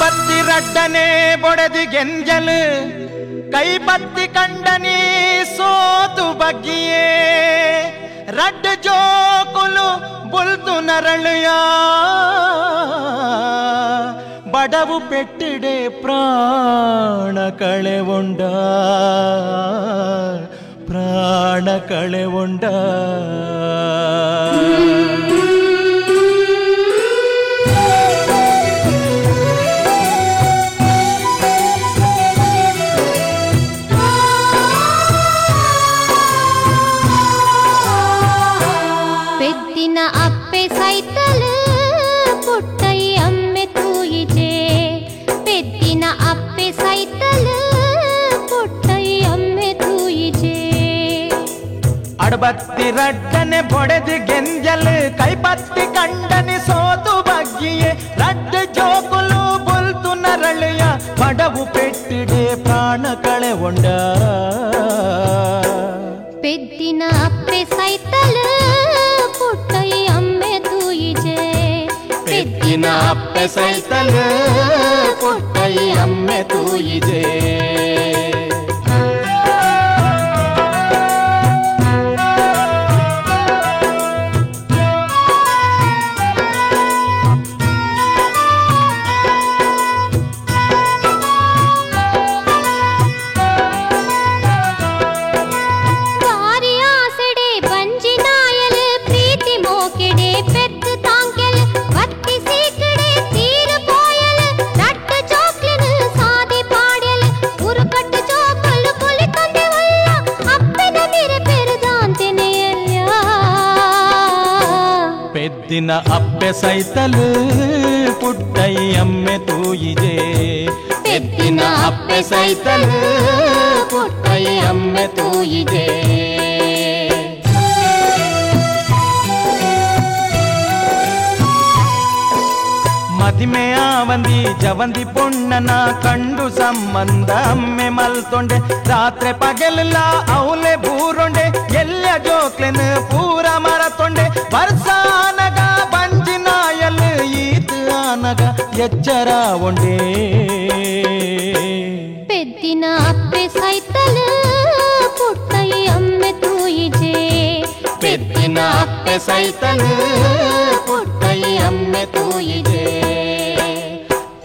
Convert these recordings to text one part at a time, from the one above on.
ಅಡಬತ್ತಿ ರಡ್ಡನೆ ಬೊಡೆದಿ ಗೆಂಜಲು ಕೈಬತ್ತಿ ಕಂಡನಿ ಸೋತು ಬಗ್ಗಿಯೇ ರಡ್ಡ ಜೋಕುಲು ಬುಲ್ತು ನರಳುಯ ಬಡವು ಪೆಟ್ಟಿಡೆ ಪ್ರಾಣ ಕಳೆವೊಂಡ ಪ್ರಾಣ ಕಳೆವೊಂಡ పెద్దిన అప్పే సైతలు పుట్టై అమ్మె తూయిజే పెద్దిన అప్పే సైతలు పుట్టై అమ్మె తూయిజే ಅಡಬತ್ತಿ ರಡ್ಡನೆ ಬೊಡೆದಿ ಗೆಂಜಲು ಕೈಬತ್ತಿ ಕಂಡನಿ ಸೋತು ಬಗ್ಗಿಯೇ ರಡ್ಡ ಜೋಕುಲು ಬುಲ್ತು ನರಳೆಯ ಬಡವು ಪೆಟ್ಟಿಡೆ ಪ್ರಾಣ ಕಳೆವೊಂಡ పెద్దిన అప్పే సైతలు పుట్టై అమ్మె తూయిజే పెద్దిన అಪ್ಪೆ ಸೈತಲು ಪುಟ್ಟೈ ಅಮ್ಮೆ ತೂಯಿಜೆ ದಿನ ಅಪ್ಪೆ ಸೈತಲು ಪುಟ್ಟೈ ಅಮ್ಮೆ ತೂಯಿಜೆ ಪೆದ್ದಿನ ಅಪ್ಪೆ ಸೈತಲು ಪುಟ್ಟೈ ಅಮ್ಮೆ ತೂಯಿಜೆ ಮದಿಮೆಯ ವಂದಿ ಜವಂದಿ ಪೊಣ್ಣನ ಕಂಡು ಸಂಬಂಧ ಅಮ್ಮೆ ಮಲ್ತೊಂಡೆ ರಾತ್ರಿ ಪಗಲೆಲ್ಲ ಅವಲೆ ಬೂರೊಂಡೆ ಎಲ್ಲ ಜೋಕ್ಲೆನ್ ಪೂರ ಮರತೊಂಡೆ ಬರ್ಸಾನಗ ಬಂಜಿನಾಯಲ್ ಈತ ಆನಗ ಎಚ್ಚರ ಒಂಡೆ పెద్దిన అప్పే సైతలు పుట్టై అమ్మె తూయిజే ಪೆದ್ದಿನ ಅಪ್ಪೆ ಸೈತಲು ಪುಟ್ಟೈ ಅಮ್ಮೆ ತೂಯಿಜೆ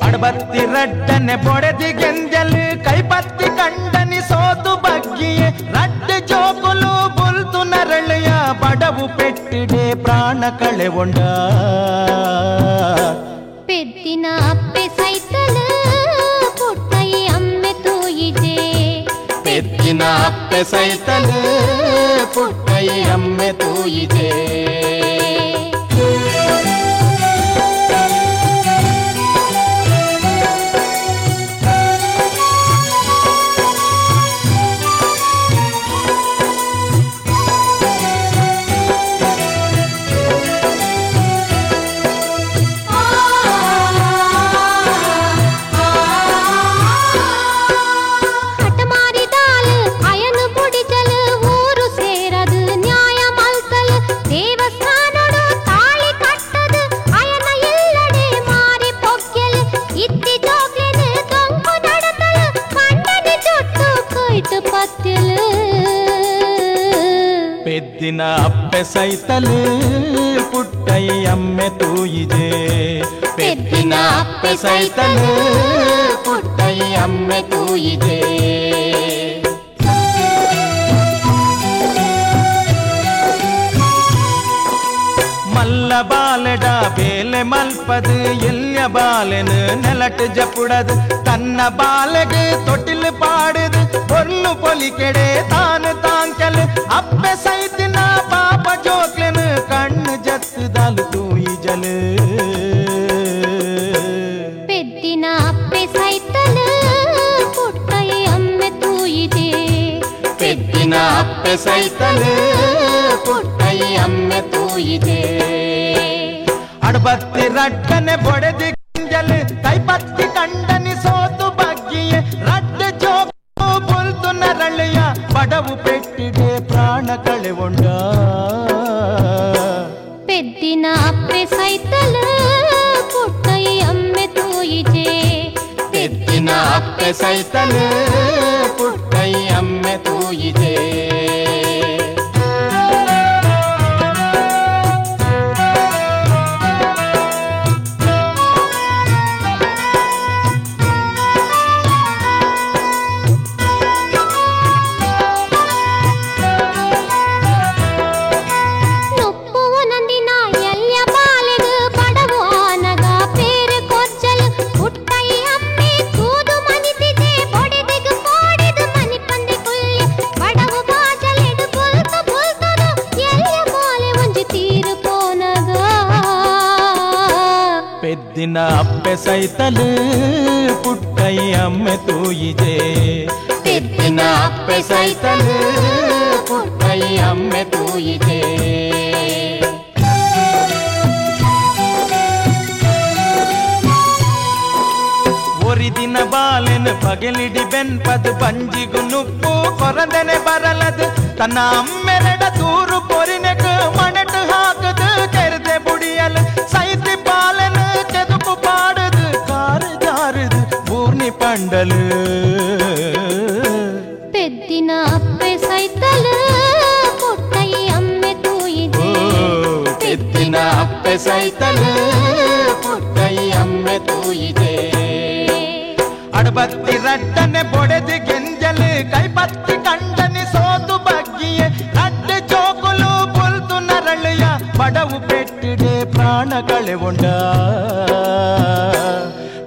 ಅಡಬತ್ತಿ ರಡ್ಡನೆ ಬೊಡೆದಿ ಗೆಂಜಲು ಕೈಬತ್ತಿ ಕಂಡನಿ ಸೋತು ಬಗ್ಗಿಯೇ ರಡ್ಡ ಜೋಕುಲು ಬುಲ್ತು ನರಳೆಯ ಬಡವು ಪೆಟ್ಟಿಡೆ ಪ್ರಾಣ ಕಳೆವೊಂಡ పెద్దిన అప్పే సైతలు పుట్టై అమ్మె తూయిజే ಪೆದ್ದಿನ ಅಪ್ಪೆ ಸೈತಲು ಪುಟ್ಟೈ ಅಮ್ಮೆ ತೂಯಿಜೆ ಪೆದ್ದಿನ ಅಪ್ಪೆ ಸೈತಲು ಪುಟ್ಟೈ ಅಮ್ಮೆ ತೂಯಿಜೆ ಪೆದ್ದಿನ ಅಪ್ಪೆ ಸೈತಲು ಪುಟ್ಟೈ ಅಮ್ಮೆ ತೂಯಿಜೆ ಮಲ್ಲ ಬಾಲೆಡ ಬೇಲೆ ಮಲ್ಪದು ಎಲ್ಯ ಬಾಲೆನು ನೆಲಟ್ ಜಪುಡದು ತನ್ನ ಬಾಲೆಗೆ ತೊಟ್ಟಿಲು ಪಾಡುದು பொல்லு பொலிக்கெடே தானு தாங்கல் அப்பே சைத்தின பாப்ப ஜோக்ಲೆನು கண்ணு ಜತ್ತುದಾಲು ತೂಯಿಜಲು పెద్దిన అప్పే సైతలు పుట్టై అమ్మె తూయిజే ಪೆದ್ದಿನ ಅಪ್ಪೆ ಸೈತಲು ಪುಟ್ಟೈ ಅಮ್ಮೆ ತೂಯಿಜೆ ಅಡಬತ್ತಿ ರಡ್ಡನೆ ಬೊಡೆದಿ ಗೆಂಜಲು ಕೈಬತ್ತಿ ಕಂಡನಿ ಸೋತು ಬಗ್ಗಿಯೇ ರಡ್ಡ ಜೋಕು ಬುಲ್ತು ನರಳೆಯ ಬಡವು ಪೆಟ್ಟಿಡೆ ಪ್ರಾಣ ಕಳೆವೊಂಡ పెద్దిన అప్పే సైతలు పుట్టై అమ్మె తూయిజే ಅಪ್ಪೆ ಸೈತಲು ಪುಟ್ಟೈ ಅಮ್ಮೆ ತೂಯಿದೆ పెద్దిన అప్పె సైతలు పుట్టై అమ్మె తూయిజే పెద్దిన అప్పె సైతలు పుట్టై అమ్మె తూయిజే ಒರಿದಿನ ಬಾಲೆನು ಪಗಲಿಡಿ ಬೆನ್ಪದು ಬಂಜಿಗು ನುಪ್ಪು ಕೊರಂದೆನೆ ಬರಲದು ತನ್ನ ಅಮ್ಮೆರಡ ತೂರು ಪೊರಿನೆಗೆ ಮಣೆಟು ಹಾಕದು ಕೆರೆದೆ ಬುಡಿಯಲು ಸೈತಿ ಬಾಲೆನು ಕೆದುಕು ಪಾಡದು ಕಾರು ಜಾರದು ಪೂರ್ಣಿ ಪಂಡಲು పెద్దిన అప్పె సైతలు పుట్టై అమ్మె తూయిదే పెద్దిన అప్పె సైతలు పుట్టై అమ్మె ತೂಯಿದೆ ಅಡಬತ್ತಿ ರಟ್ಟನೆ ಬೊಡೆದು ಗೆಂಜಲು ಕೈಪತ್ತಿ ಕಂಡನಿ ಸೋತು ಬಗ್ಗಿಯೇ ರಡ್ಡು ಜೋಕುಲು ಪುಲ್ತು ನರಳಿಯ ಬಡವು ಪೆಟ್ಟಿಡೆ ಪ್ರಾಣ ಕಳೆಗೊಂಡ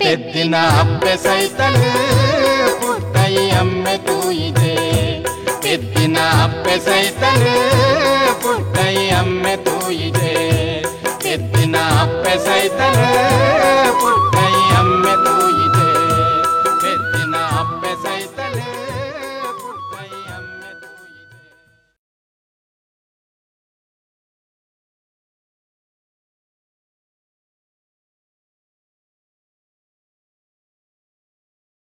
పెద్దిన అప్పె సైతలు పుట్టై అమ్మె తూయిದೆ పెద్దిన అప్పె సైతలు పుట్టై అమ్మె తూయిದೆ పెద్దిన అప్పె సైతలు